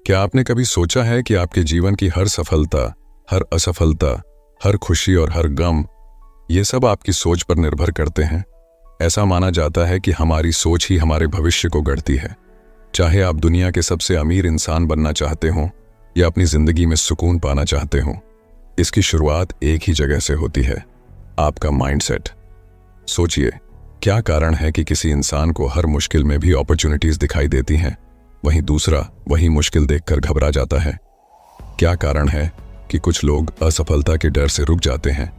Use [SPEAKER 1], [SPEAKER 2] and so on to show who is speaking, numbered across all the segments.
[SPEAKER 1] क्या आपने कभी सोचा है कि आपके जीवन की हर सफलता, हर असफलता, हर खुशी और हर गम, ये सब आपकी सोच पर निर्भर करते हैं? ऐसा माना जाता है कि हमारी सोच ही हमारे भविष्य को गढ़ती है। चाहे आप दुनिया के सबसे अमीर इंसान बनना चाहते हो या अपनी जिंदगी में सुकून पाना चाहते हो, इसकी शुरुआत एक ही जगह से होती है, आपका माइंडसेट। सोचिए, क्या कारण है कि किसी इंसान को हर मुश्किल में भी अपॉर्चुनिटीज दिखाई देती हैं, वहीं दूसरा वही मुश्किल देखकर घबरा जाता है? क्या कारण है कि कुछ लोग असफलता के डर से रुक जाते हैं,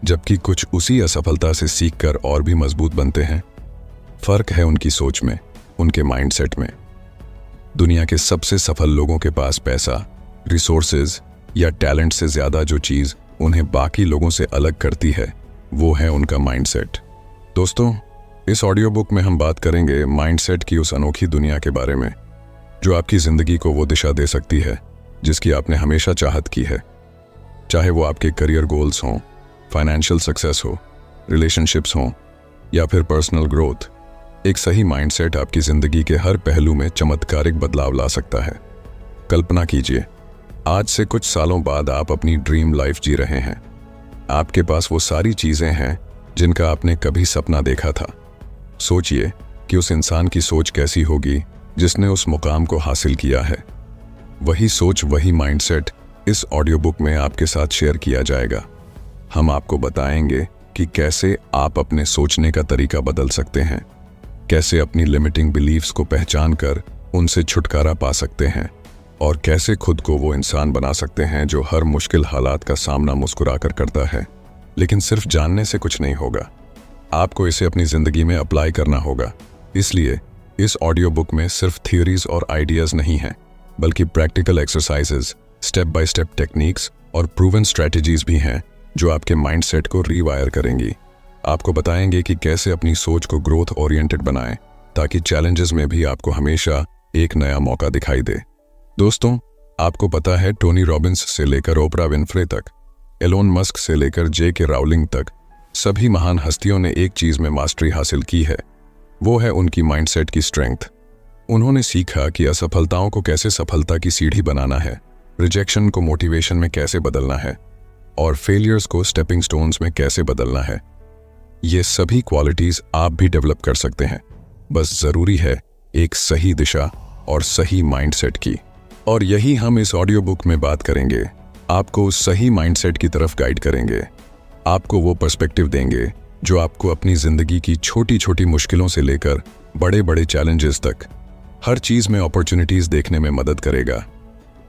[SPEAKER 1] जबकि कुछ उसी असफलता से सीखकर और भी मजबूत बनते हैं? फर्क है उनकी सोच में, उनके माइंडसेट में। दुनिया के सबसे सफल लोगों के पास पैसा, रिसोर्सेज या टैलेंट से ज्यादा जो चीज उन्हें बाकी लोगों से अलग करती है, वो है उनका माइंडसेट। दोस्तों, इस ऑडियो बुक में हम बात करेंगे माइंडसेट की उस अनोखी दुनिया के बारे में जो आपकी जिंदगी को वो दिशा दे सकती है जिसकी आपने हमेशा चाहत की है। चाहे वो आपके करियर गोल्स हों, फाइनेंशियल सक्सेस हो, रिलेशनशिप्स हों या फिर पर्सनल ग्रोथ, एक सही माइंडसेट आपकी जिंदगी के हर पहलू में चमत्कारिक बदलाव ला सकता है। कल्पना कीजिए, आज से कुछ सालों बाद आप अपनी ड्रीम लाइफ जी रहे हैं। आपके पास वो सारी चीजें हैं जिनका आपने कभी सपना देखा था। सोचिए कि उस इंसान की सोच कैसी होगी जिसने उस मुकाम को हासिल किया है। वही सोच, वही माइंडसेट इस ऑडियो बुक में आपके साथ शेयर किया जाएगा। हम आपको बताएंगे कि कैसे आप अपने सोचने का तरीका बदल सकते हैं, कैसे अपनी लिमिटिंग बिलीफ्स को पहचान कर उनसे छुटकारा पा सकते हैं और कैसे खुद को वो इंसान बना सकते हैं जो हर मुश्किल हालात का सामना मुस्कुराकर करता है। लेकिन सिर्फ जानने से कुछ नहीं होगा, आपको इसे अपनी जिंदगी में अप्लाई करना होगा। इसलिए इस ऑडियो बुक में सिर्फ थियोरीज और आइडियाज नहीं हैं, बल्कि practical exercises, step by step techniques और प्रूवन स्ट्रैटेजीज भी हैं जो आपके माइंडसेट को रीवायर करेंगी। आपको बताएंगे कि कैसे अपनी सोच को ग्रोथ ओरिएंटेड बनाएं ताकि चैलेंजेस में भी आपको हमेशा एक नया मौका दिखाई दे। दोस्तों, आपको पता है टोनी रॉबिन्स से लेकर ओपरा विनफ्रे तक, एलोन मस्क से लेकर जे.के. राउलिंग तक, सभी महान हस्तियों ने एक चीज में मास्टरी हासिल की है, वो है उनकी माइंडसेट की स्ट्रेंथ। उन्होंने सीखा कि असफलताओं को कैसे सफलता की सीढ़ी बनाना है, रिजेक्शन को मोटिवेशन में कैसे बदलना है और फेलियर्स को स्टेपिंग स्टोन्स में कैसे बदलना है। ये सभी क्वालिटीज आप भी डेवलप कर सकते हैं, बस जरूरी है एक सही दिशा और सही माइंडसेट की। और यही हम इस ऑडियो बुक में बात करेंगे। आपको उस सही माइंडसेट की तरफ गाइड करेंगे, आपको वो पर्सपेक्टिव देंगे जो आपको अपनी जिंदगी की छोटी छोटी मुश्किलों से लेकर बड़े बड़े चैलेंजेस तक हर चीज में अपॉर्चुनिटीज देखने में मदद करेगा।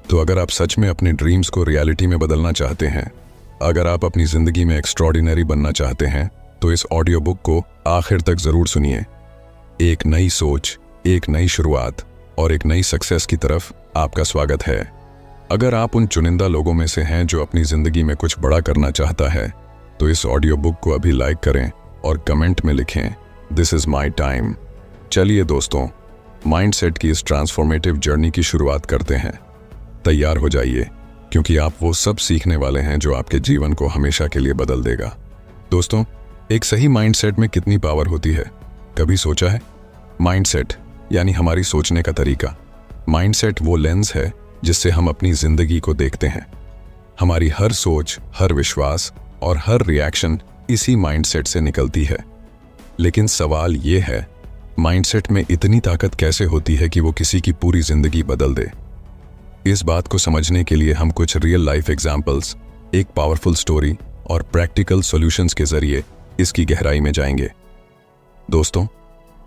[SPEAKER 1] तो अगर आप सच में अपने ड्रीम्स को रियलिटी में बदलना चाहते हैं, अगर आप अपनी जिंदगी में एक्स्ट्रॉर्डिनरी बनना चाहते हैं, तो इस ऑडियो बुक को आखिर तक जरूर सुनिए। एक नई सोच, एक नई शुरुआत और एक नई सक्सेस की तरफ आपका स्वागत है। अगर आप उन चुनिंदा लोगों में से हैं जो अपनी जिंदगी में कुछ बड़ा करना चाहता है, तो इस ऑडियो बुक को अभी लाइक करें और कमेंट में लिखें, दिस इज माई टाइम। चलिए दोस्तों, माइंडसेट की इस ट्रांसफॉर्मेटिव जर्नी की शुरुआत करते हैं। तैयार हो जाइए, क्योंकि आप वो सब सीखने वाले हैं जो आपके जीवन को हमेशा के लिए बदल देगा। दोस्तों, एक सही माइंडसेट में कितनी पावर होती है, कभी सोचा है? माइंडसेट यानी हमारी सोचने का तरीका। माइंडसेट वो लेंस है जिससे हम अपनी जिंदगी को देखते हैं। हमारी हर सोच, हर विश्वास और हर रिएक्शन इसी माइंडसेट से निकलती है। लेकिन सवाल ये है, माइंडसेट में इतनी ताकत कैसे होती है कि वो किसी की पूरी जिंदगी बदल दे? इस बात को समझने के लिए हम कुछ रियल लाइफ एग्जाम्पल्स, एक पावरफुल स्टोरी और प्रैक्टिकल सॉल्यूशंस के जरिए इसकी गहराई में जाएंगे। दोस्तों,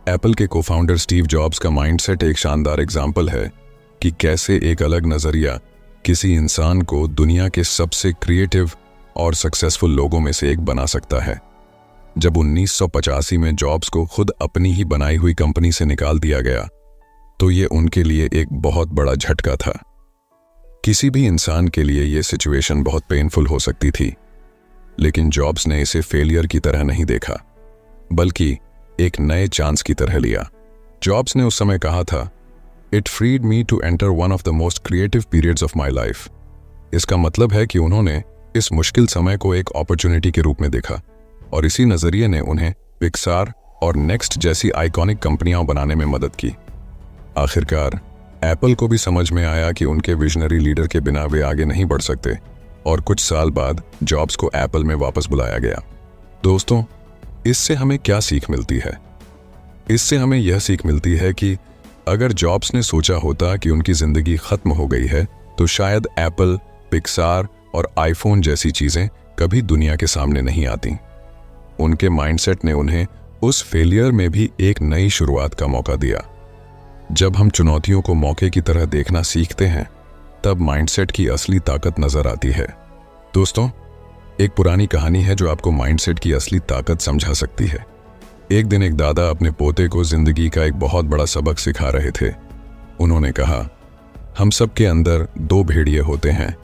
[SPEAKER 1] एप्पल के को-फाउंडर स्टीव जॉब्स का माइंडसेट एक शानदार एग्जाम्पल है कि कैसे एक अलग नजरिया किसी इंसान को दुनिया के सबसे क्रिएटिव और सक्सेसफुल लोगों में से एक बना सकता है। जब 1985 में जॉब्स को खुद अपनी ही बनाई हुई कंपनी से निकाल दिया गया, तो ये उनके लिए एक बहुत बड़ा झटका था। किसी भी इंसान के लिए ये सिचुएशन बहुत पेनफुल हो सकती थी, लेकिन जॉब्स ने इसे फेलियर की तरह नहीं देखा, बल्कि एक नए चांस की तरह लिया। जॉब्स ने उस समय कहा था, it freed me to enter one of the most creative periods of my life. इसका मतलब है कि उन्होंने इस मुश्किल समय को एक अपॉर्चुनिटी के रूप में देखा और इसी नजरिए ने उन्हें पिक्सार और नेक्स्ट जैसी आइकॉनिक कंपनियां बनाने में मदद की। आखिरकार एप्पल को भी समझ में आया कि उनके विजनरी लीडर के बिना वे आगे नहीं बढ़ सकते और कुछ साल बाद जॉब्स को एप्पल में वापस बुलाया गया। दोस्तों, इससे हमें क्या सीख मिलती है? इससे हमें यह सीख मिलती है कि अगर जॉब्स ने सोचा होता कि उनकी जिंदगी खत्म हो गई है तो शायद एप्पल, पिक्सार और आईफोन जैसी चीजें कभी दुनिया के सामने नहीं आती। उनके माइंडसेट ने उन्हें उस फेलियर में भी एक नई शुरुआत का मौका दिया। जब हम चुनौतियों को मौके की तरह देखना सीखते हैं तब माइंडसेट की असली ताकत नजर आती है। दोस्तों, एक पुरानी कहानी है जो आपको माइंडसेट की असली ताकत समझा सकती है। एक दिन एक दादा अपने पोते को जिंदगी का एक बहुत बड़ा सबक सिखा रहे थे। उन्होंने कहा, हम सब के अंदर दो भेड़िए होते हैं।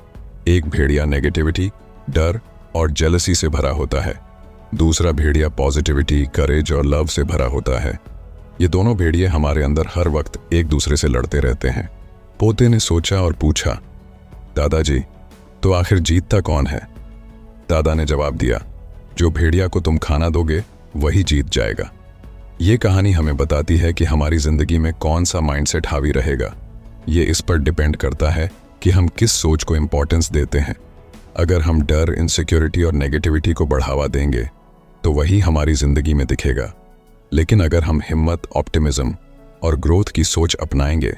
[SPEAKER 1] एक भेड़िया नेगेटिविटी, डर और जेलसी से भरा होता है। दूसरा भेड़िया पॉजिटिविटी, करेज और लव से भरा होता है। ये दोनों भेड़िए हमारे अंदर हर वक्त एक दूसरे से लड़ते रहते हैं। पोते ने सोचा और पूछा, दादाजी, तो आखिर जीतता कौन है? दादा ने जवाब दिया, जो भेड़िया को तुम खाना दोगे वही जीत जाएगा। ये कहानी हमें बताती है कि हमारी जिंदगी में कौन सा माइंडसेट हावी रहेगा। ये इस पर डिपेंड करता है कि हम किस सोच को इंपॉर्टेंस देते हैं। अगर हम डर, इनसिक्योरिटी और नेगेटिविटी को बढ़ावा देंगे तो वही हमारी जिंदगी में दिखेगा। लेकिन अगर हम हिम्मत, ऑप्टिमिज्म और ग्रोथ की सोच अपनाएंगे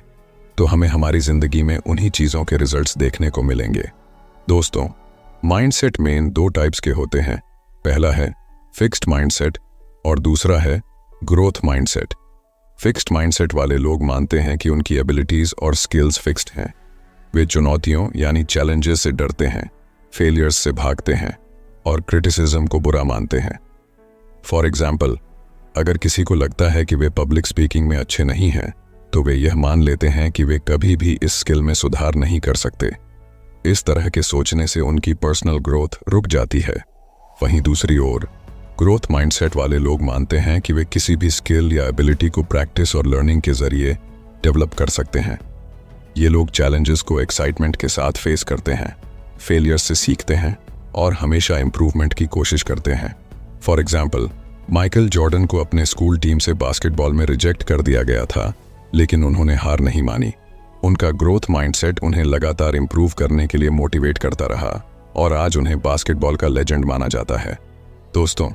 [SPEAKER 1] तो हमें हमारी जिंदगी में उन्हीं चीज़ों के रिजल्ट्स देखने को मिलेंगे। दोस्तों, माइंडसेट मेन दो टाइप्स के होते हैं। पहला है फिक्स्ड माइंडसेट और दूसरा है ग्रोथ माइंडसेट। फिक्स्ड माइंडसेट वाले लोग मानते हैं कि उनकी एबिलिटीज और स्किल्स फिक्स्ड हैं। वे चुनौतियों यानी चैलेंजेस से डरते हैं, फेलियर्स से भागते हैं और क्रिटिसिज्म को बुरा मानते हैं। फॉर एग्जाम्पल, अगर किसी को लगता है कि वे पब्लिक स्पीकिंग में अच्छे नहीं हैं तो वे यह मान लेते हैं कि वे कभी भी इस स्किल में सुधार नहीं कर सकते। इस तरह के सोचने से उनकी पर्सनल ग्रोथ रुक जाती है। वहीं दूसरी ओर ग्रोथ माइंडसेट वाले लोग मानते हैं कि वे किसी भी स्किल या एबिलिटी को प्रैक्टिस और लर्निंग के जरिए डेवलप कर सकते हैं। ये लोग चैलेंजेस को एक्साइटमेंट के साथ फेस करते हैं, फेलियर से सीखते हैं और हमेशा इंप्रूवमेंट की कोशिश करते हैं। फॉर एग्जाम्पल, माइकल जॉर्डन को अपने स्कूल टीम से बास्केटबॉल में रिजेक्ट कर दिया गया था, लेकिन उन्होंने हार नहीं मानी। उनका ग्रोथ माइंडसेट उन्हें लगातार इंप्रूव करने के लिए मोटिवेट करता रहा और आज उन्हें बास्केटबॉल का लेजेंड माना जाता है। दोस्तों,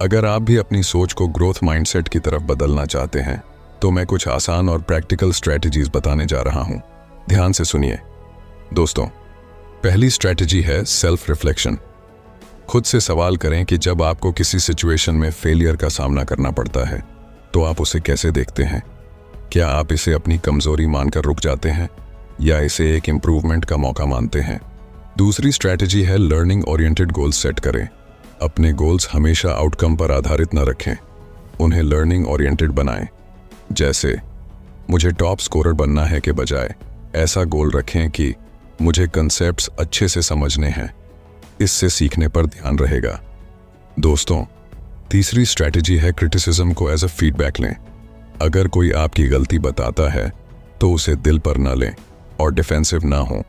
[SPEAKER 1] अगर आप भी अपनी सोच को ग्रोथ माइंडसेट की तरफ बदलना चाहते हैं तो मैं कुछ आसान और प्रैक्टिकल स्ट्रेटजीज बताने जा रहा हूं। ध्यान से सुनिए। दोस्तों, पहली स्ट्रेटजी है सेल्फ रिफ्लेक्शन। खुद से सवाल करें कि जब आपको किसी सिचुएशन में फेलियर का सामना करना पड़ता है तो आप उसे कैसे देखते हैं। क्या आप इसे अपनी कमजोरी मानकर रुक जाते हैं या इसे एक इम्प्रूवमेंट का मौका मानते हैं। दूसरी स्ट्रैटेजी है लर्निंग ओरिएंटेड गोल्स सेट करें। अपने गोल्स हमेशा आउटकम पर आधारित न रखें, उन्हें लर्निंग ओरिएंटेड बनाएं। जैसे मुझे टॉप स्कोरर बनना है के बजाय ऐसा गोल रखें कि मुझे कंसेप्ट्स अच्छे से समझने हैं। इससे सीखने पर ध्यान रहेगा। दोस्तों, तीसरी स्ट्रैटेजी है क्रिटिसिज्म को एज अ फीडबैक लें। अगर कोई आपकी गलती बताता है तो उसे दिल पर न लें और डिफेंसिव ना हो।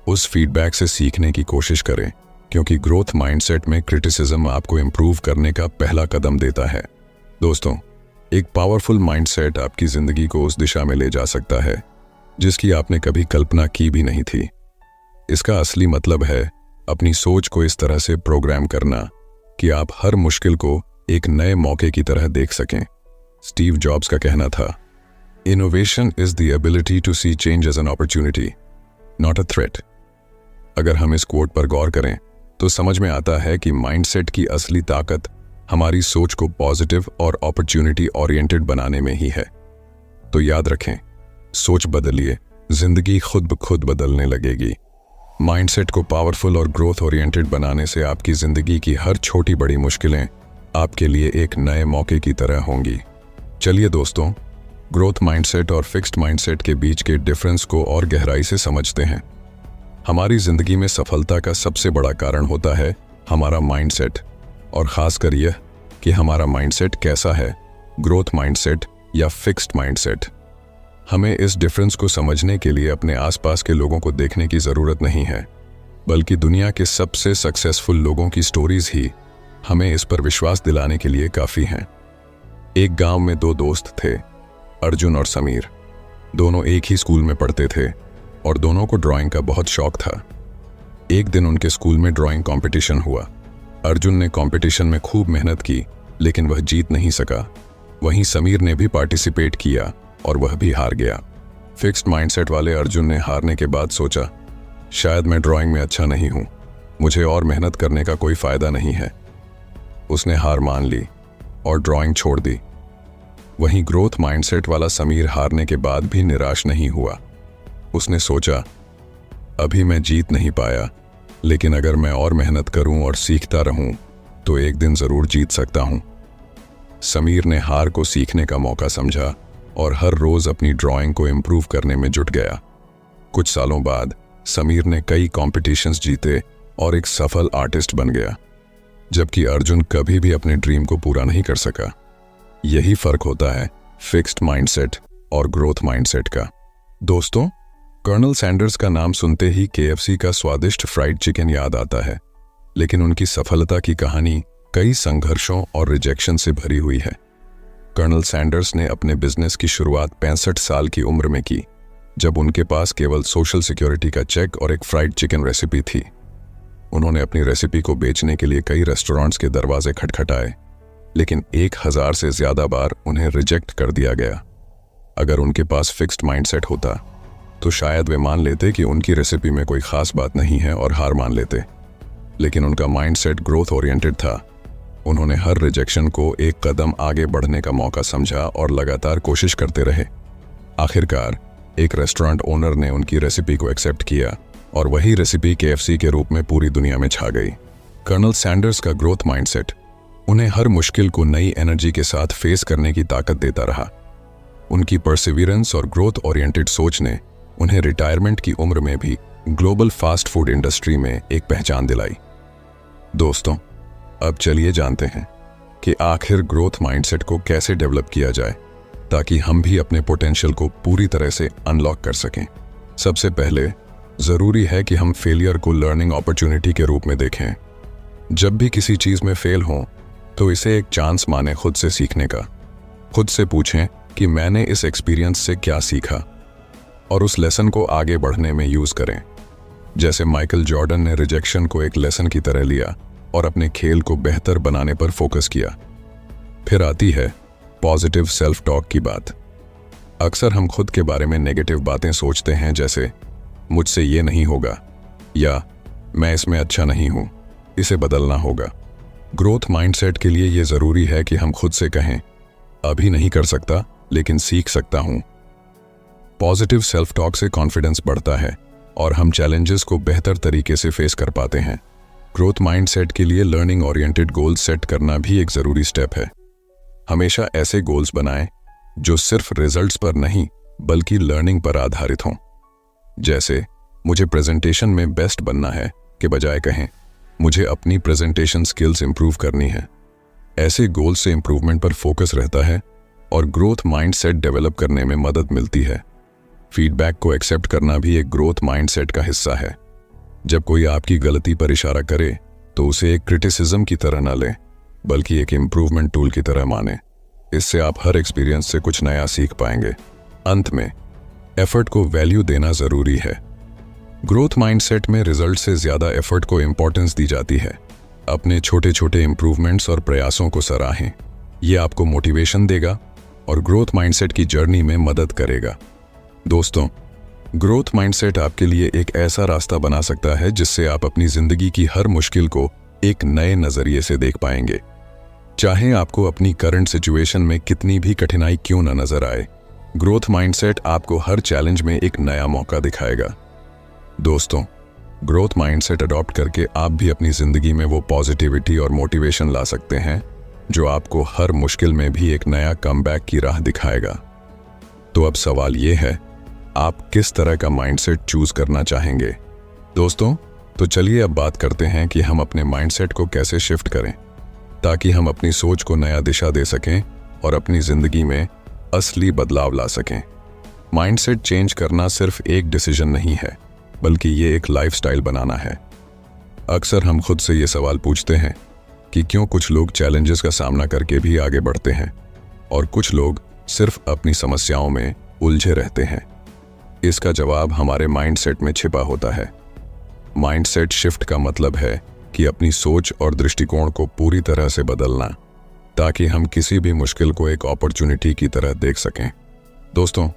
[SPEAKER 1] उस फीडबैक से सीखने की कोशिश करें, क्योंकि ग्रोथ माइंडसेट में क्रिटिसिज्म आपको इंप्रूव करने का पहला कदम देता है। दोस्तों, एक पावरफुल माइंडसेट आपकी जिंदगी को उस दिशा में ले जा सकता है जिसकी आपने कभी कल्पना की भी नहीं थी। इसका असली मतलब है अपनी सोच को इस तरह से प्रोग्राम करना कि आप हर मुश्किल को एक नए मौके की तरह देख सकें। स्टीव जॉब्स का कहना था, innovation is the ability to see change as an opportunity, not a threat. अगर हम इस कोट पर गौर करें तो समझ में आता है कि माइंडसेट की असली ताकत हमारी सोच को पॉजिटिव और अपॉर्चुनिटी ओरिएंटेड बनाने में ही है। तो याद रखें, सोच बदलिए, जिंदगी खुद ब खुद बदलने लगेगी। माइंडसेट को पावरफुल और ग्रोथ ओरिएंटेड बनाने से आपकी जिंदगी की हर छोटी बड़ी मुश्किलें आपके लिए एक नए मौके की तरह होंगी। चलिए दोस्तों, ग्रोथ माइंडसेट और फिक्स्ड माइंडसेट के बीच के डिफरेंस को और गहराई से समझते हैं। हमारी जिंदगी में सफलता का सबसे बड़ा कारण होता है हमारा माइंडसेट, और खासकर यह कि हमारा माइंडसेट कैसा है, ग्रोथ माइंडसेट या फिक्स्ड माइंडसेट। हमें इस डिफरेंस को समझने के लिए अपने आसपास के लोगों को देखने की ज़रूरत नहीं है, बल्कि दुनिया के सबसे सक्सेसफुल लोगों की स्टोरीज ही हमें इस पर विश्वास दिलाने के लिए काफ़ी हैं। एक गांव में दो दोस्त थे, अर्जुन और समीर। दोनों एक ही स्कूल में पढ़ते थे और दोनों को ड्राइंग का बहुत शौक था। एक दिन उनके स्कूल में ड्राइंग कंपटीशन हुआ। अर्जुन ने कंपटीशन में खूब मेहनत की, लेकिन वह जीत नहीं सका। वहीं समीर ने भी पार्टिसिपेट किया और वह भी हार गया। फिक्स्ड माइंडसेट वाले अर्जुन ने हारने के बाद सोचा, शायद मैं ड्राइंग में अच्छा नहीं हूं, मुझे और मेहनत करने का कोई फायदा नहीं है। उसने हार मान ली और ड्राइंग छोड़ दी। वहीं ग्रोथ माइंडसेट वाला समीर हारने के बाद भी निराश नहीं हुआ। उसने सोचा, अभी मैं जीत नहीं पाया, लेकिन अगर मैं और मेहनत करूं और सीखता रहूं तो एक दिन जरूर जीत सकता हूं। समीर ने हार को सीखने का मौका समझा और हर रोज अपनी ड्राइंग को इम्प्रूव करने में जुट गया। कुछ सालों बाद समीर ने कई कॉम्पिटिशन्स जीते और एक सफल आर्टिस्ट बन गया, जबकि अर्जुन कभी भी अपने ड्रीम को पूरा नहीं कर सका। यही फर्क होता है फिक्स्ड माइंडसेट और ग्रोथ माइंडसेट का। दोस्तों, कर्नल सैंडर्स का नाम सुनते ही KFC का स्वादिष्ट फ्राइड चिकन याद आता है, लेकिन उनकी सफलता की कहानी कई संघर्षों और रिजेक्शन से भरी हुई है। कर्नल सैंडर्स ने अपने बिजनेस की शुरुआत 65 साल की उम्र में की, जब उनके पास केवल सोशल सिक्योरिटी का चेक और एक फ्राइड चिकन रेसिपी थी। उन्होंने अपनी रेसिपी को बेचने के लिए कई रेस्टोरेंट्स के दरवाजे खटखटाए, लेकिन 1000 से ज्यादा बार उन्हें रिजेक्ट कर दिया गया। अगर उनके पास फिक्स्ड माइंडसेट होता तो शायद वे मान लेते कि उनकी रेसिपी में कोई खास बात नहीं है और हार मान लेते, लेकिन उनका माइंडसेट ग्रोथ ओरिएंटेड था। उन्होंने हर रिजेक्शन को एक कदम आगे बढ़ने का मौका समझा और लगातार कोशिश करते रहे। आखिरकार एक रेस्टोरेंट ओनर ने उनकी रेसिपी को एक्सेप्ट किया और वही रेसिपी KFC के रूप में पूरी दुनिया में छा गई। कर्नल सैंडर्स का ग्रोथ माइंडसेट उन्हें हर मुश्किल को नई एनर्जी के साथ फेस करने की ताकत देता रहा। उनकी परसिवियरेंस और ग्रोथ ओरिएंटेड सोच ने उन्हें रिटायरमेंट की उम्र में भी ग्लोबल फास्ट फूड इंडस्ट्री में एक पहचान दिलाई। दोस्तों, अब चलिए जानते हैं कि आखिर ग्रोथ माइंडसेट को कैसे डेवलप किया जाए ताकि हम भी अपने पोटेंशियल को पूरी तरह से अनलॉक कर सकें। सबसे पहले जरूरी है कि हम फेलियर को लर्निंग अपॉर्चुनिटी के रूप में देखें। जब भी किसी चीज में फेल हो तो इसे एक चांस माने खुद से सीखने का। खुद से पूछें कि मैंने इस एक्सपीरियंस से क्या सीखा और उस लेसन को आगे बढ़ने में यूज करें। जैसे माइकल जॉर्डन ने रिजेक्शन को एक लेसन की तरह लिया और अपने खेल को बेहतर बनाने पर फोकस किया। फिर आती है पॉजिटिव सेल्फ टॉक की बात। अक्सर हम खुद के बारे में नेगेटिव बातें सोचते हैं, जैसे मुझसे ये नहीं होगा या मैं इसमें अच्छा नहीं हूं, इसे बदलना होगा। ग्रोथ माइंडसेट के लिए यह जरूरी है कि हम खुद से कहें, अभी नहीं कर सकता लेकिन सीख सकता हूं। पॉजिटिव सेल्फ टॉक से कॉन्फिडेंस बढ़ता है और हम चैलेंजेस को बेहतर तरीके से फेस कर पाते हैं। ग्रोथ माइंडसेट के लिए लर्निंग ओरिएंटेड गोल्स सेट करना भी एक जरूरी स्टेप है। हमेशा ऐसे गोल्स बनाएं जो सिर्फ रिजल्ट्स पर नहीं बल्कि लर्निंग पर आधारित हों। जैसे मुझे प्रेजेंटेशन में बेस्ट बनना है के बजाय कहें मुझे अपनी प्रेजेंटेशन स्किल्स इंप्रूव करनी है। ऐसे गोल्स से इंप्रूवमेंट पर फोकस रहता है और ग्रोथ माइंडसेट डेवलप करने में मदद मिलती है। फीडबैक को एक्सेप्ट करना भी एक ग्रोथ माइंडसेट का हिस्सा है। जब कोई आपकी गलती पर इशारा करे तो उसे एक क्रिटिसिज्म की तरह न लें बल्कि एक इम्प्रूवमेंट टूल की तरह माने। इससे आप हर एक्सपीरियंस से कुछ नया सीख पाएंगे। अंत में एफर्ट को वैल्यू देना जरूरी है। ग्रोथ माइंडसेट में रिजल्ट से ज्यादा एफर्ट को इंपॉर्टेंस दी जाती है। अपने छोटे छोटे इंप्रूवमेंट्स और प्रयासों को सराहें। यह आपको मोटिवेशन देगा और ग्रोथ माइंडसेट की जर्नी में मदद करेगा। दोस्तों, ग्रोथ माइंडसेट आपके लिए एक ऐसा रास्ता बना सकता है जिससे आप अपनी जिंदगी की हर मुश्किल को एक नए नजरिए से देख पाएंगे। चाहे आपको अपनी करंट सिचुएशन में कितनी भी कठिनाई क्यों न नजर आए, ग्रोथ माइंडसेट आपको हर चैलेंज में एक नया मौका दिखाएगा। दोस्तों, ग्रोथ माइंडसेट अडॉप्ट करके आप भी अपनी जिंदगी में वो पॉजिटिविटी और मोटिवेशन ला सकते हैं जो आपको हर मुश्किल में भी एक नया कमबैक की राह दिखाएगा। तो अब सवाल ये है, आप किस तरह का माइंडसेट चूज करना चाहेंगे? दोस्तों, तो चलिए अब बात करते हैं कि हम अपने माइंडसेट को कैसे शिफ्ट करें ताकि हम अपनी सोच को नया दिशा दे सकें और अपनी जिंदगी में असली बदलाव ला सकें। माइंडसेट चेंज करना सिर्फ एक डिसीजन नहीं है, बल्कि ये एक लाइफस्टाइल बनाना है। अक्सर हम खुद से ये सवाल पूछते हैं कि क्यों कुछ लोग चैलेंजेस का सामना करके भी आगे बढ़ते हैं और कुछ लोग सिर्फ अपनी समस्याओं में उलझे रहते हैं? इसका जवाब हमारे माइंडसेट में छिपा होता है। माइंडसेट शिफ्ट का मतलब है कि अपनी सोच और दृष्टिकोण को पूरी तरह से बदलना, ताकि हम किसी भी मुश्किल को एक अपॉर्चुनिटी की तरह देख सकें। दोस्तों,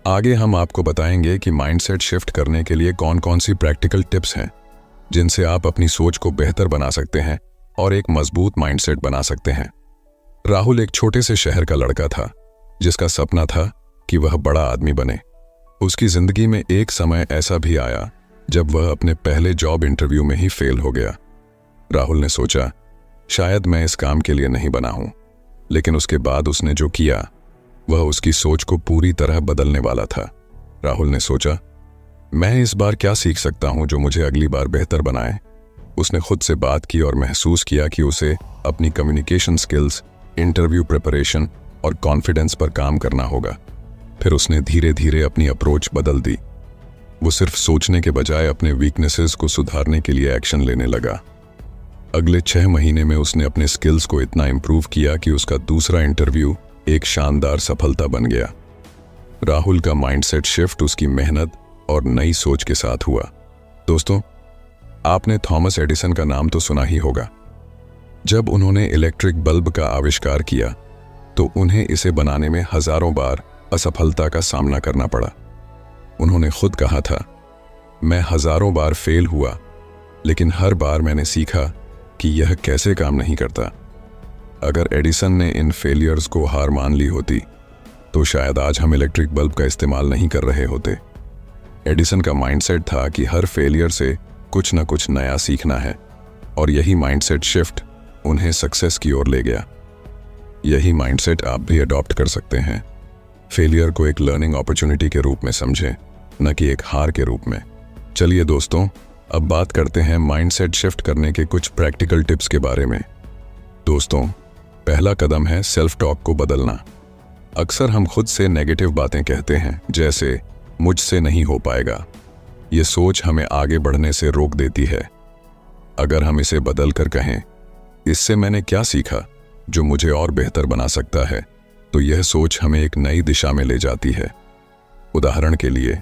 [SPEAKER 1] आगे हम आपको बताएंगे कि माइंडसेट शिफ्ट करने के लिए कौन कौन सी प्रैक्टिकल टिप्स हैं जिनसे आप अपनी सोच को बेहतर बना सकते हैं और एक मजबूत माइंडसेट बना सकते हैं। राहुल एक छोटे से शहर का लड़का था जिसका सपना था कि वह बड़ा आदमी बने। उसकी जिंदगी में एक समय ऐसा भी आया जब वह अपने पहले जॉब इंटरव्यू में ही फेल हो गया। राहुल ने सोचा, शायद मैं इस काम के लिए नहीं बना हूं, लेकिन उसके बाद उसने जो किया वह उसकी सोच को पूरी तरह बदलने वाला था। राहुल ने सोचा, मैं इस बार क्या सीख सकता हूं जो मुझे अगली बार बेहतर बनाए। उसने खुद से बात की और महसूस किया कि उसे अपनी कम्युनिकेशन स्किल्स, इंटरव्यू प्रिपरेशन और कॉन्फिडेंस पर काम करना होगा। फिर उसने धीरे धीरे अपनी अप्रोच बदल दी। वो सिर्फ सोचने के बजाय अपने वीकनेसेस को सुधारने के लिए एक्शन लेने लगा। अगले 6 महीने में उसने अपने स्किल्स को इतना इंप्रूव किया कि उसका दूसरा इंटरव्यू एक शानदार सफलता बन गया। राहुल का माइंडसेट शिफ्ट उसकी मेहनत और नई सोच के साथ हुआ। दोस्तों, आपने थॉमस एडिसन का नाम तो सुना ही होगा। जब उन्होंने इलेक्ट्रिक बल्ब का आविष्कार किया तो उन्हें इसे बनाने में हजारों बार असफलता का सामना करना पड़ा। उन्होंने खुद कहा था, मैं हजारों बार फेल हुआ, लेकिन हर बार मैंने सीखा कि यह कैसे काम नहीं करता। अगर एडिसन ने इन फेलियर्स को हार मान ली होती तो शायद आज हम इलेक्ट्रिक बल्ब का इस्तेमाल नहीं कर रहे होते। एडिसन का माइंडसेट था कि हर फेलियर से कुछ न कुछ नया सीखना है, और यही माइंडसेट शिफ्ट उन्हें सक्सेस की ओर ले गया। यही माइंडसेट आप भी अडॉप्ट कर सकते हैं। फेलियर को एक लर्निंग अपॉर्चुनिटी के रूप में समझें, न कि एक हार के रूप में। चलिए दोस्तों, अब बात करते हैं माइंडसेट शिफ्ट करने के कुछ प्रैक्टिकल टिप्स के बारे में। दोस्तों, पहला कदम है सेल्फ टॉक को बदलना। अक्सर हम खुद से नेगेटिव बातें कहते हैं, जैसे मुझसे नहीं हो पाएगा। ये सोच हमें आगे बढ़ने से रोक देती है। अगर हम इसे बदल कर कहें, इससे मैंने क्या सीखा जो मुझे और बेहतर बना सकता है, तो यह सोच हमें एक नई दिशा में ले जाती है। उदाहरण के लिए,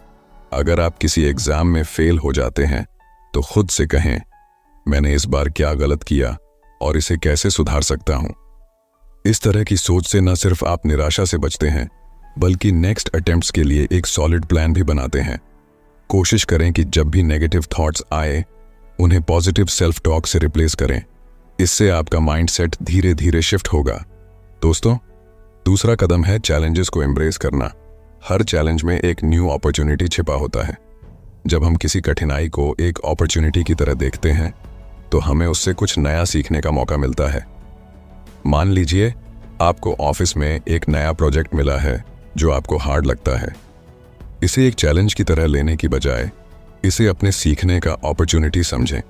[SPEAKER 1] अगर आप किसी एग्जाम में फेल हो जाते हैं तो खुद से कहें, मैंने इस बार क्या गलत किया और इसे कैसे सुधार सकता हूं। इस तरह की सोच से न सिर्फ आप निराशा से बचते हैं, बल्कि नेक्स्ट अटेम्प्ट्स के लिए एक सॉलिड प्लान भी बनाते हैं। कोशिश करें कि जब भी नेगेटिव थॉट्स आए, उन्हें पॉजिटिव सेल्फ टॉक से रिप्लेस करें। इससे आपका माइंडसेट धीरे धीरे शिफ्ट होगा। दोस्तों, दूसरा कदम है चैलेंजेस को एम्ब्रेस करना। हर चैलेंज में एक न्यू अपॉर्चुनिटी छिपा होता है। जब हम किसी कठिनाई को एक अपॉर्चुनिटी की तरह देखते हैं तो हमें उससे कुछ नया सीखने का मौका मिलता है। मान लीजिए आपको ऑफिस में एक नया प्रोजेक्ट मिला है जो आपको हार्ड लगता है। इसे एक चैलेंज की तरह लेने की बजाय इसे अपने सीखने का अपॉर्चुनिटी समझें।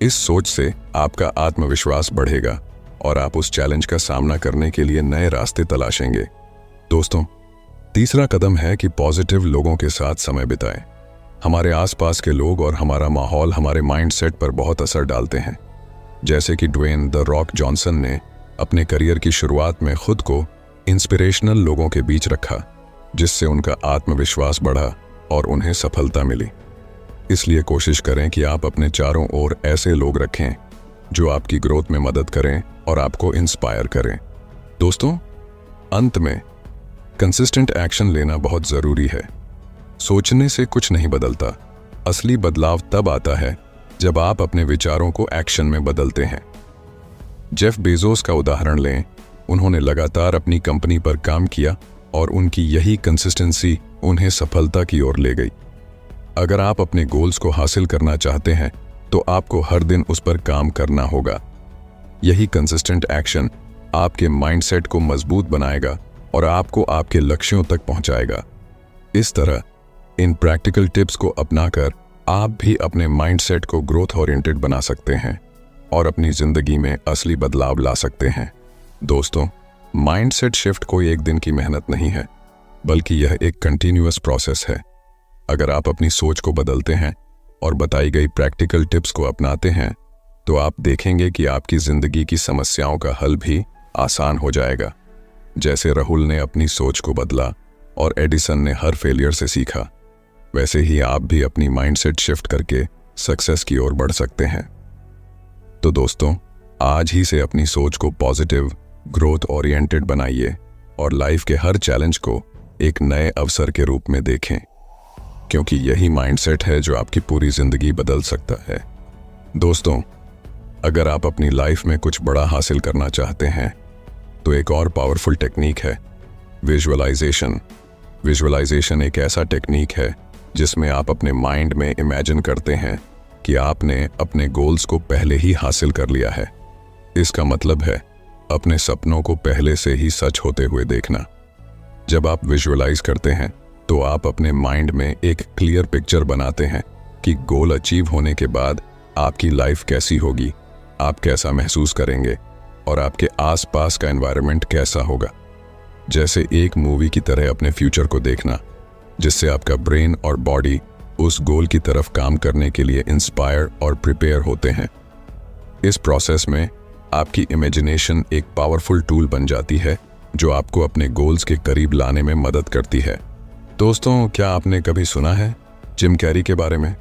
[SPEAKER 1] इस सोच से आपका आत्मविश्वास बढ़ेगा और आप उस चैलेंज का सामना करने के लिए नए रास्ते तलाशेंगे। दोस्तों, तीसरा कदम है कि पॉजिटिव लोगों के साथ समय बिताएं। हमारे आसपास के लोग और हमारा माहौल हमारे माइंडसेट पर बहुत असर डालते हैं। जैसे कि ड्वेन द रॉक जॉनसन ने अपने करियर की शुरुआत में खुद को इंस्पिरेशनल लोगों के बीच रखा, जिससे उनका आत्मविश्वास बढ़ा और उन्हें सफलता मिली। इसलिए कोशिश करें कि आप अपने चारों ओर ऐसे लोग रखें जो आपकी ग्रोथ में मदद करें और आपको इंस्पायर करें। दोस्तों, अंत में कंसिस्टेंट एक्शन लेना बहुत ज़रूरी है। सोचने से कुछ नहीं बदलता। असली बदलाव तब आता है जब आप अपने विचारों को एक्शन में बदलते हैं। जेफ बेजोस का उदाहरण लें। उन्होंने लगातार अपनी कंपनी पर काम किया और उनकी यही कंसिस्टेंसी उन्हें सफलता की ओर ले गई। अगर आप अपने गोल्स को हासिल करना चाहते हैं तो आपको हर दिन उस पर काम करना होगा। यही कंसिस्टेंट एक्शन आपके माइंडसेट को मजबूत बनाएगा और आपको आपके लक्ष्यों तक पहुंचाएगा। इस तरह इन प्रैक्टिकल टिप्स को अपनाकर आप भी अपने माइंडसेट को ग्रोथ ओरिएंटेड बना सकते हैं और अपनी जिंदगी में असली बदलाव ला सकते हैं। दोस्तों, माइंडसेट शिफ्ट कोई एक दिन की मेहनत नहीं है, बल्कि यह एक कंटिन्यूअस प्रोसेस है। अगर आप अपनी सोच को बदलते हैं और बताई गई प्रैक्टिकल टिप्स को अपनाते हैं तो आप देखेंगे कि आपकी जिंदगी की समस्याओं का हल भी आसान हो जाएगा। जैसे राहुल ने अपनी सोच को बदला, और एडिसन ने हर फेलियर से सीखा, वैसे ही आप भी अपनी माइंडसेट शिफ्ट करके सक्सेस की ओर बढ़ सकते हैं। तो दोस्तों, आज ही से अपनी सोच को पॉजिटिव, ग्रोथ ओरिएंटेड बनाइए और लाइफ के हर चैलेंज को एक नए अवसर के रूप में देखें, क्योंकि यही माइंडसेट है जो आपकी पूरी जिंदगी बदल सकता है। दोस्तों, अगर आप अपनी लाइफ में कुछ बड़ा हासिल करना चाहते हैं तो एक और पावरफुल टेक्निक है विजुअलाइजेशन। विजुअलाइजेशन एक ऐसा टेक्निक है जिसमें आप अपने माइंड में इमेजिन करते हैं कि आपने अपने गोल्स को पहले ही हासिल कर लिया है। इसका मतलब है अपने सपनों को पहले से ही सच होते हुए देखना। जब आप विजुअलाइज करते हैं तो आप अपने माइंड में एक क्लियर पिक्चर बनाते हैं कि गोल अचीव होने के बाद आपकी लाइफ कैसी होगी, आप कैसा महसूस करेंगे और आपके आसपास का एनवायरनमेंट कैसा होगा। जैसे एक मूवी की तरह अपने फ्यूचर को देखना, जिससे आपका ब्रेन और बॉडी उस गोल की तरफ काम करने के लिए इंस्पायर और प्रिपेयर होते हैं। इस प्रोसेस में आपकी इमेजिनेशन एक पावरफुल टूल बन जाती है जो आपको अपने गोल्स के करीब लाने में मदद करती है। दोस्तों, क्या आपने कभी सुना है जिम कैरी के बारे में?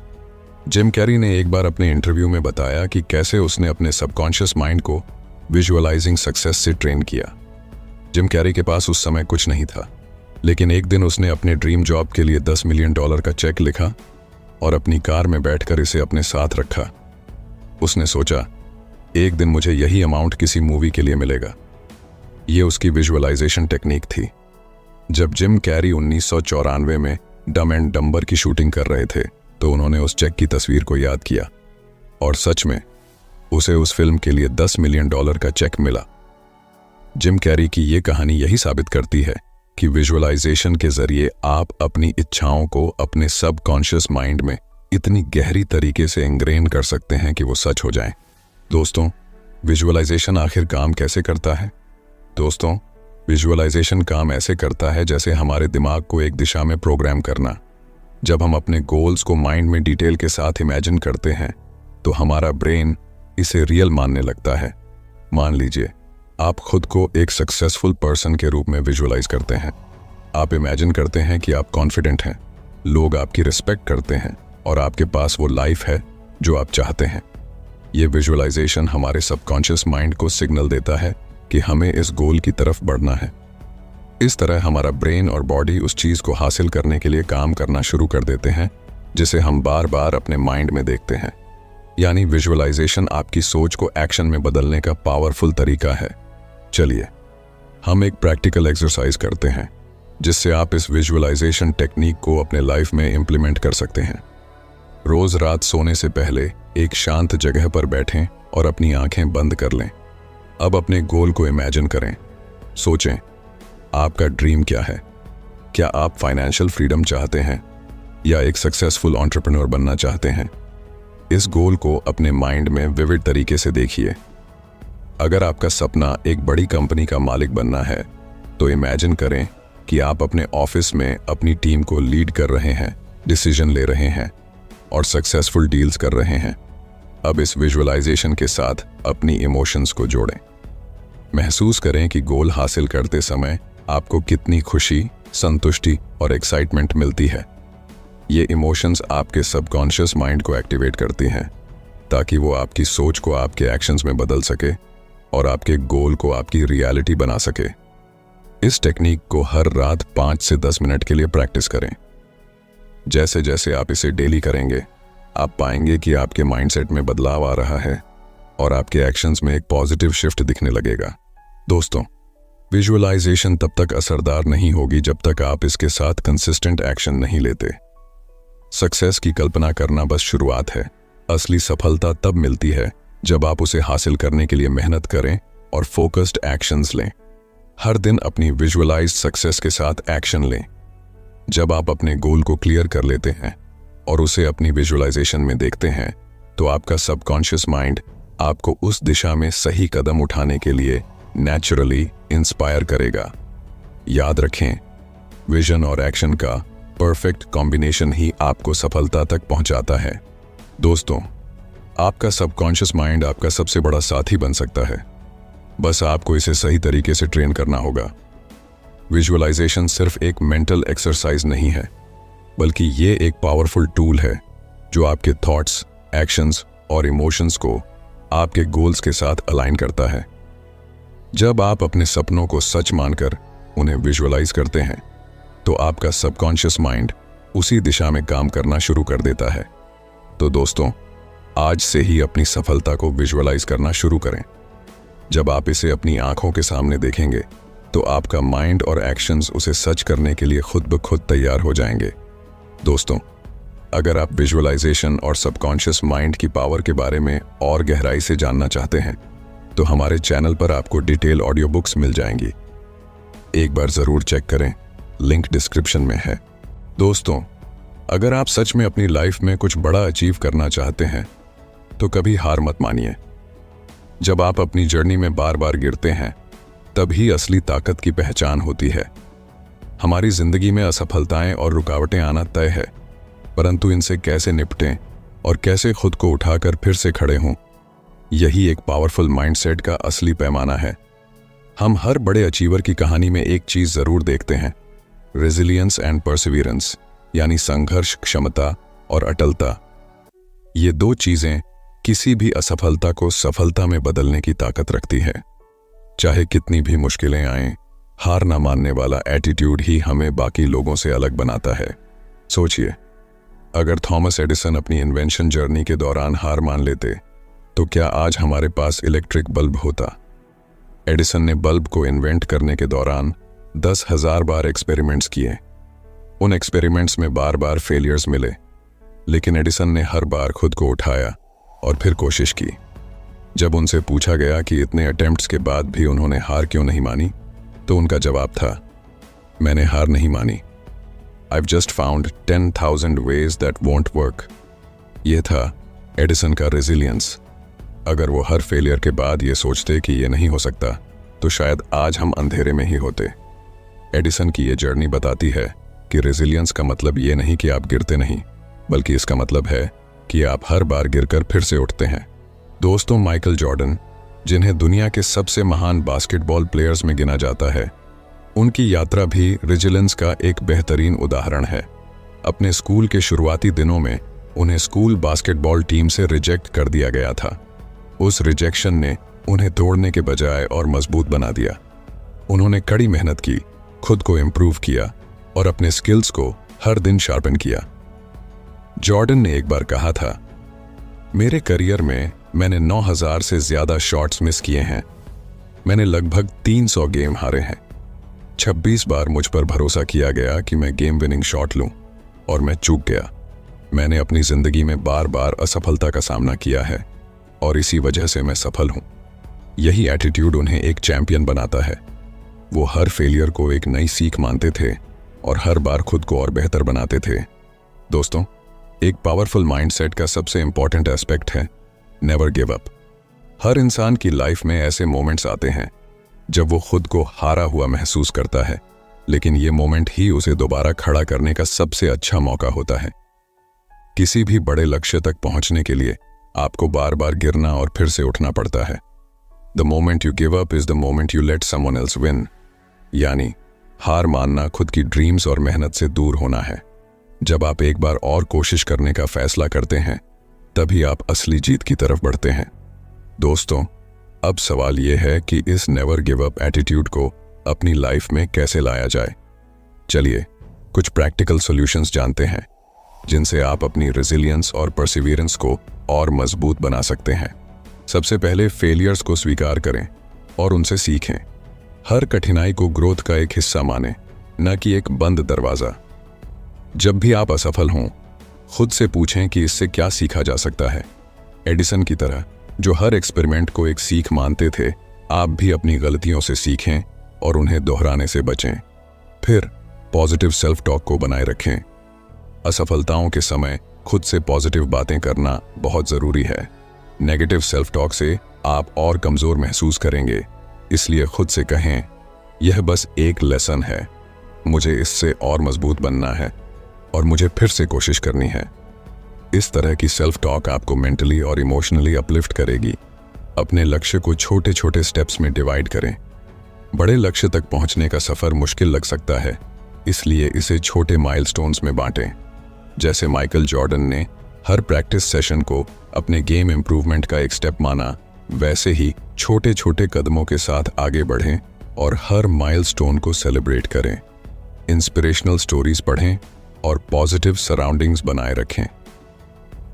[SPEAKER 1] जिम कैरी ने एक बार अपने इंटरव्यू में बताया कि कैसे उसने अपने सबकॉन्शियस माइंड को विजुअलाइजिंग सक्सेस से ट्रेन किया। जिम कैरी के पास उस समय कुछ नहीं था, लेकिन एक दिन उसने अपने ड्रीम जॉब के लिए $10 मिलियन का चेक लिखा और अपनी कार में बैठकर इसे अपने साथ रखा। उसने सोचा, एक दिन मुझे यही अमाउंट किसी मूवी के लिए मिलेगा। ये उसकी विजुअलाइजेशन टेक्निक थी। जब जिम कैरी 1994 में डम एंड डम्बर की शूटिंग कर रहे थे तो उन्होंने उस चेक की तस्वीर को याद किया और सच में उसे उस फिल्म के लिए $10 मिलियन का चेक मिला। जिम कैरी की ये कहानी यही साबित करती है कि विजुअलाइजेशन के जरिए आप अपनी इच्छाओं को अपने सबकॉन्शियस माइंड में इतनी गहरी तरीके से इंग्रेन कर सकते हैं कि वो सच हो जाएं। दोस्तों, विजुअलाइजेशन आखिर काम कैसे करता है? दोस्तों, विजुअलाइजेशन काम ऐसे करता है जैसे हमारे दिमाग को एक दिशा में प्रोग्राम करना। जब हम अपने गोल्स को माइंड में डिटेल के साथ इमेजिन करते हैं तो हमारा ब्रेन इसे रियल मानने लगता है। मान लीजिए आप खुद को एक सक्सेसफुल पर्सन के रूप में विजुअलाइज करते हैं। आप इमेजिन करते हैं कि आप कॉन्फिडेंट हैं, लोग आपकी रिस्पेक्ट करते हैं और आपके पास वो लाइफ है जो आप चाहते हैं। ये विजुअलाइजेशन हमारे सबकॉन्शियस माइंड को सिग्नल देता है कि हमें इस गोल की तरफ बढ़ना है। इस तरह हमारा ब्रेन और बॉडी उस चीज़ को हासिल करने के लिए काम करना शुरू कर देते हैं जिसे हम बार बार अपने माइंड में देखते हैं। यानी विजुअलाइजेशन आपकी सोच को एक्शन में बदलने का पावरफुल तरीका है। चलिए हम एक प्रैक्टिकल एक्सरसाइज करते हैं जिससे आप इस विजुअलाइजेशन टेक्निक को अपने लाइफ में इम्प्लीमेंट कर सकते हैं। रोज रात सोने से पहले एक शांत जगह पर बैठें और अपनी आंखें बंद कर लें। अब अपने गोल को इमेजिन करें। सोचें, आपका ड्रीम क्या है? क्या आप फाइनेंशियल फ्रीडम चाहते हैं या एक सक्सेसफुल एंटरप्रेन्योर बनना चाहते हैं? इस गोल को अपने माइंड में विविड तरीके से देखिए। अगर आपका सपना एक बड़ी कंपनी का मालिक बनना है तो इमेजिन करें कि आप अपने ऑफिस में अपनी टीम को लीड कर रहे हैं, डिसीजन ले रहे हैं और सक्सेसफुल डील्स कर रहे हैं। अब इस विजुअलाइजेशन के साथ अपनी इमोशंस को जोड़ें। महसूस करें कि गोल हासिल करते समय आपको कितनी खुशी, संतुष्टि और एक्साइटमेंट मिलती है। ये इमोशंस आपके सबकॉन्शियस माइंड को एक्टिवेट करती हैं ताकि वो आपकी सोच को आपके एक्शंस में बदल सके और आपके गोल को आपकी रियलिटी बना सके। इस टेक्निक को हर रात 5 से 10 मिनट के लिए प्रैक्टिस करें। जैसे जैसे आप इसे डेली करेंगे, आप पाएंगे कि आपके माइंडसेट में बदलाव आ रहा है और आपके एक्शंस में एक पॉजिटिव शिफ्ट दिखने लगेगा। दोस्तों, विजुअलाइजेशन तब तक असरदार नहीं होगी जब तक आप इसके साथ कंसिस्टेंट एक्शन नहीं लेते। सक्सेस की कल्पना करना बस शुरुआत है। असली सफलता तब मिलती है जब आप उसे हासिल करने के लिए मेहनत करें और फोकस्ड एक्शंस लें। हर दिन अपनी विजुअलाइज्ड सक्सेस के साथ एक्शन लें। जब आप अपने गोल को क्लियर कर लेते हैं और उसे अपनी विजुअलाइजेशन में देखते हैं तो आपका सबकॉन्शियस माइंड आपको उस दिशा में सही कदम उठाने के लिए नेचुरली इंस्पायर करेगा। याद रखें, विजन और एक्शन का परफेक्ट कॉम्बिनेशन ही आपको सफलता तक पहुंचाता है। दोस्तों, आपका सबकॉन्शियस माइंड आपका सबसे बड़ा साथी बन सकता है। बस आपको इसे सही तरीके से ट्रेन करना होगा। विजुअलाइजेशन सिर्फ एक मेंटल एक्सरसाइज नहीं है, बल्कि ये एक पावरफुल टूल है जो आपके थॉट्स, एक्शंस और इमोशंस को आपके गोल्स के साथ अलाइन करता है। जब आप अपने सपनों को सच मानकर उन्हें विजुअलाइज करते हैं, तो आपका सबकॉन्शियस माइंड उसी दिशा में काम करना शुरू कर देता है। तो दोस्तों, आज से ही अपनी सफलता को विजुअलाइज करना शुरू करें। जब आप इसे अपनी आंखों के सामने देखेंगे, तो आपका माइंड और एक्शंस उसे सच करने के लिए खुद ब खुद तैयार हो जाएंगे। दोस्तों, अगर आप विजुअलाइजेशन और सबकॉन्शियस माइंड की पावर के बारे में और गहराई से जानना चाहते हैं, तो हमारे चैनल पर आपको डिटेल ऑडियो बुक्स मिल जाएंगी। एक बार जरूर चेक करें, लिंक डिस्क्रिप्शन में है। दोस्तों, अगर आप सच में अपनी लाइफ में कुछ बड़ा अचीव करना चाहते हैं, तो कभी हार मत मानिए। जब आप अपनी जर्नी में बार बार गिरते हैं, तभी असली ताकत की पहचान होती है। हमारी जिंदगी में असफलताएं और रुकावटें आना तय है, परंतु इनसे कैसे निपटें और कैसे खुद को उठाकर फिर से खड़े हों, यही एक पावरफुल माइंडसेट का असली पैमाना है। हम हर बड़े अचीवर की कहानी में एक चीज जरूर देखते हैं, रेजिलियंस एंड परसिवियरेंस, यानी संघर्ष, क्षमता और अटलता। ये दो चीजें किसी भी असफलता को सफलता में बदलने की ताकत रखती है। चाहे कितनी भी मुश्किलें आएं, हार ना मानने वाला एटीट्यूड ही हमें बाकी लोगों से अलग बनाता है। सोचिए, अगर थॉमस एडिसन अपनी इन्वेंशन जर्नी के दौरान हार मान लेते, तो क्या आज हमारे पास इलेक्ट्रिक बल्ब होता? एडिसन ने बल्ब को इन्वेंट करने के दौरान 10,000 बार एक्सपेरिमेंट्स किए। उन एक्सपेरिमेंट्स में बार बार फेलियर्स मिले, लेकिन एडिसन ने हर बार खुद को उठाया और फिर कोशिश की। जब उनसे पूछा गया कि इतने अटेम्प्ट्स के बाद भी उन्होंने हार क्यों नहीं मानी, तो उनका जवाब था, मैंने हार नहीं मानी, I've just found 10,000 ways that won't work। ये था एडिसन का रेजिलियंस। अगर वो हर फेलियर के बाद ये सोचते कि ये नहीं हो सकता, तो शायद आज हम अंधेरे में ही होते। एडिसन की ये जर्नी बताती है कि रेजिलियंस का मतलब ये नहीं कि आप गिरते नहीं, बल्कि इसका मतलब है कि आप हर बार गिरकर फिर से उठते हैं। दोस्तों, माइकल जॉर्डन, जिन्हें दुनिया के सबसे महान बास्केटबॉल प्लेयर्स में गिना जाता है, उनकी यात्रा भी रेजिलियंस का एक बेहतरीन उदाहरण है। अपने स्कूल के शुरुआती दिनों में उन्हें स्कूल बास्केटबॉल टीम से रिजेक्ट कर दिया गया था। उस रिजेक्शन ने उन्हें तोड़ने के बजाय और मजबूत बना दिया। उन्होंने कड़ी मेहनत की, खुद को इम्प्रूव किया और अपने स्किल्स को हर दिन शार्पन किया। जॉर्डन ने एक बार कहा था, मेरे करियर में मैंने 9,000 से ज्यादा शॉट्स मिस किए हैं। मैंने लगभग 300 गेम हारे हैं। 26 बार मुझ पर भरोसा किया गया कि मैं गेम विनिंग शॉट लूं, और मैं चूक गया। मैंने अपनी जिंदगी में बार बार असफलता का सामना किया है, और इसी वजह से मैं सफल हूं। यही एटीट्यूड उन्हें एक चैंपियन बनाता है। वो हर फेलियर को एक नई सीख मानते थे और हर बार खुद को और बेहतर बनाते थे। दोस्तों, एक पावरफुल माइंडसेट का सबसे इंपॉर्टेंट एस्पेक्ट है नेवर गिव अप। हर इंसान की लाइफ में ऐसे मोमेंट्स आते हैं जब वो खुद को हारा हुआ महसूस करता है, लेकिन ये मोमेंट ही उसे दोबारा खड़ा करने का सबसे अच्छा मौका होता है। किसी भी बड़े लक्ष्य तक पहुंचने के लिए आपको बार बार गिरना और फिर से उठना पड़ता है। The moment you give up is the moment you let someone else win. यानी हार मानना खुद की ड्रीम्स और मेहनत से दूर होना है। जब आप एक बार और कोशिश करने का फैसला करते हैं, तभी आप असली जीत की तरफ बढ़ते हैं। दोस्तों, अब सवाल यह है कि इस नेवर गिव अप एटीट्यूड को अपनी लाइफ में कैसे लाया जाए। चलिए कुछ प्रैक्टिकल सॉल्यूशंस जानते हैं, जिनसे आप अपनी रेजिलियंस और परसिवियरेंस को और मजबूत बना सकते हैं। सबसे पहले फेलियर्स को स्वीकार करें और उनसे सीखें। हर कठिनाई को ग्रोथ का एक हिस्सा मानें, न कि एक बंद दरवाजा। जब भी आप असफल हों, खुद से पूछें कि इससे क्या सीखा जा सकता है। एडिसन की तरह, जो हर एक्सपेरिमेंट को एक सीख मानते थे, आप भी अपनी गलतियों से सीखें और उन्हें दोहराने से बचें। फिर पॉजिटिव सेल्फ टॉक को बनाए रखें। असफलताओं के समय खुद से पॉजिटिव बातें करना बहुत ज़रूरी है। नेगेटिव सेल्फ टॉक से आप और कमज़ोर महसूस करेंगे, इसलिए खुद से कहें, यह बस एक लेसन है, मुझे इससे और मजबूत बनना है और मुझे फिर से कोशिश करनी है। इस तरह की सेल्फ टॉक आपको मेंटली और इमोशनली अपलिफ्ट करेगी। अपने लक्ष्य को छोटे छोटे स्टेप्स में डिवाइड करें। बड़े लक्ष्य तक पहुंचने का सफर मुश्किल लग सकता है, इसलिए इसे छोटे माइलस्टोन्स में बांटें। जैसे माइकल जॉर्डन ने हर प्रैक्टिस सेशन को अपने गेम इंप्रूवमेंट का एक स्टेप माना, वैसे ही छोटे छोटे कदमों के साथ आगे बढ़ें और हर माइलस्टोन को सेलिब्रेट करें। इंस्पिरेशनल स्टोरीज पढ़ें और पॉजिटिव सराउंडिंग्स बनाए रखें।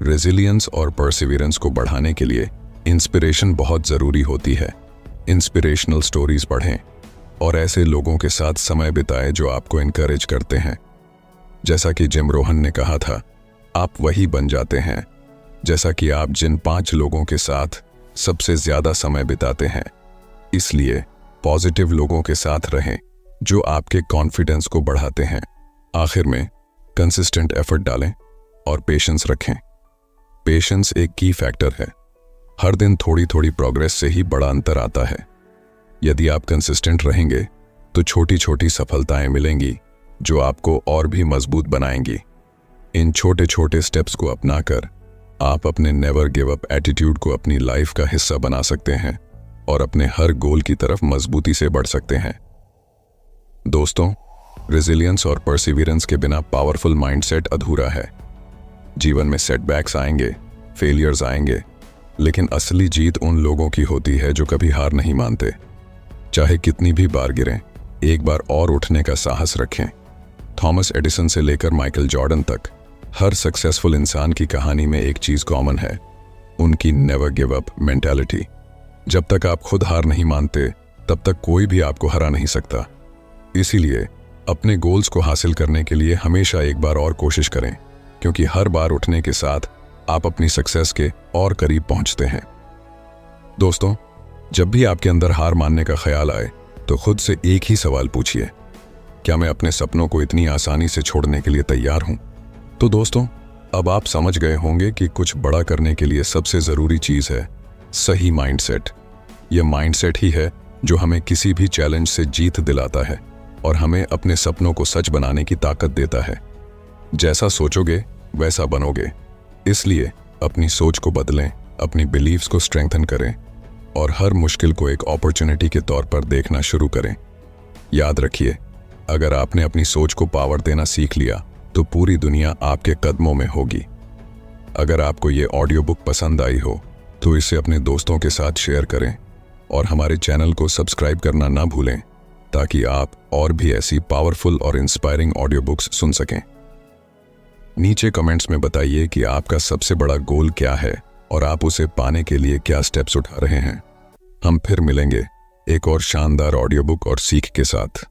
[SPEAKER 1] रेजिलियंस और परसिवियरेंस को बढ़ाने के लिए इंस्पिरेशन बहुत ज़रूरी होती है। इंस्पिरेशनल स्टोरीज पढ़ें और ऐसे लोगों के साथ समय बिताएं जो आपको इनकरेज करते हैं। जैसा कि जिम रोहन ने कहा था, आप वही बन जाते हैं जैसा कि आप जिन 5 लोगों के साथ सबसे ज़्यादा समय बिताते हैं। इसलिए पॉजिटिव लोगों के साथ रहें जो आपके कॉन्फिडेंस को बढ़ाते हैं। आखिर में कंसिस्टेंट एफर्ट डालें और पेशेंस रखें। पेशेंस एक की फैक्टर है। हर दिन थोड़ी थोड़ी प्रोग्रेस से ही बड़ा अंतर आता है। यदि आप कंसिस्टेंट रहेंगे तो छोटी छोटी सफलताएं मिलेंगी जो आपको और भी मजबूत बनाएंगी। इन छोटे छोटे स्टेप्स को अपनाकर आप अपने नेवर गिव अप एटीट्यूड को अपनी लाइफ का हिस्सा बना सकते हैं और अपने हर गोल की तरफ मजबूती से बढ़ सकते हैं। दोस्तों, रेजिलियंस और परसिवियरेंस के बिना पावरफुल माइंडसेट अधूरा है। जीवन में सेटबैक्स आएंगे, फेलियर्स आएंगे, लेकिन असली जीत उन लोगों की होती है जो कभी हार नहीं मानते। चाहे कितनी भी बार गिरें, एक बार और उठने का साहस रखें। थॉमस एडिसन से लेकर माइकल जॉर्डन तक हर सक्सेसफुल इंसान की कहानी में एक चीज कॉमन है, उनकी नेवर गिव अप मेंटालिटी। जब तक आप खुद हार नहीं मानते, तब तक कोई भी आपको हरा नहीं सकता। इसीलिए अपने गोल्स को हासिल करने के लिए हमेशा एक बार और कोशिश करें, क्योंकि हर बार उठने के साथ आप अपनी सक्सेस के और करीब पहुंचते हैं। दोस्तों, जब भी आपके अंदर हार मानने का ख्याल आए तो खुद से एक ही सवाल पूछिए, क्या मैं अपने सपनों को इतनी आसानी से छोड़ने के लिए तैयार हूं? तो दोस्तों, अब आप समझ गए होंगे कि कुछ बड़ा करने के लिए सबसे ज़रूरी चीज़ है सही माइंडसेट। यह माइंडसेट ही है जो हमें किसी भी चैलेंज से जीत दिलाता है और हमें अपने सपनों को सच बनाने की ताकत देता है। जैसा सोचोगे वैसा बनोगे। इसलिए अपनी सोच को बदलें, अपनी बिलीव्स को स्ट्रेंथन करें और हर मुश्किल को एक अपॉर्चुनिटी के तौर पर देखना शुरू करें। याद रखिए, अगर आपने अपनी सोच को पावर देना सीख लिया तो पूरी दुनिया आपके कदमों में होगी। अगर आपको ये ऑडियो बुक पसंद आई हो तो इसे अपने दोस्तों के साथ शेयर करें और हमारे चैनल को सब्सक्राइब करना ना भूलें, ताकि आप और भी ऐसी पावरफुल और इंस्पायरिंग ऑडियो बुक्स सुन सकें। नीचे कमेंट्स में बताइए कि आपका सबसे बड़ा गोल क्या है और आप उसे पाने के लिए क्या स्टेप्स उठा रहे हैं। हम फिर मिलेंगे एक और शानदार ऑडियो बुक और सीख के साथ।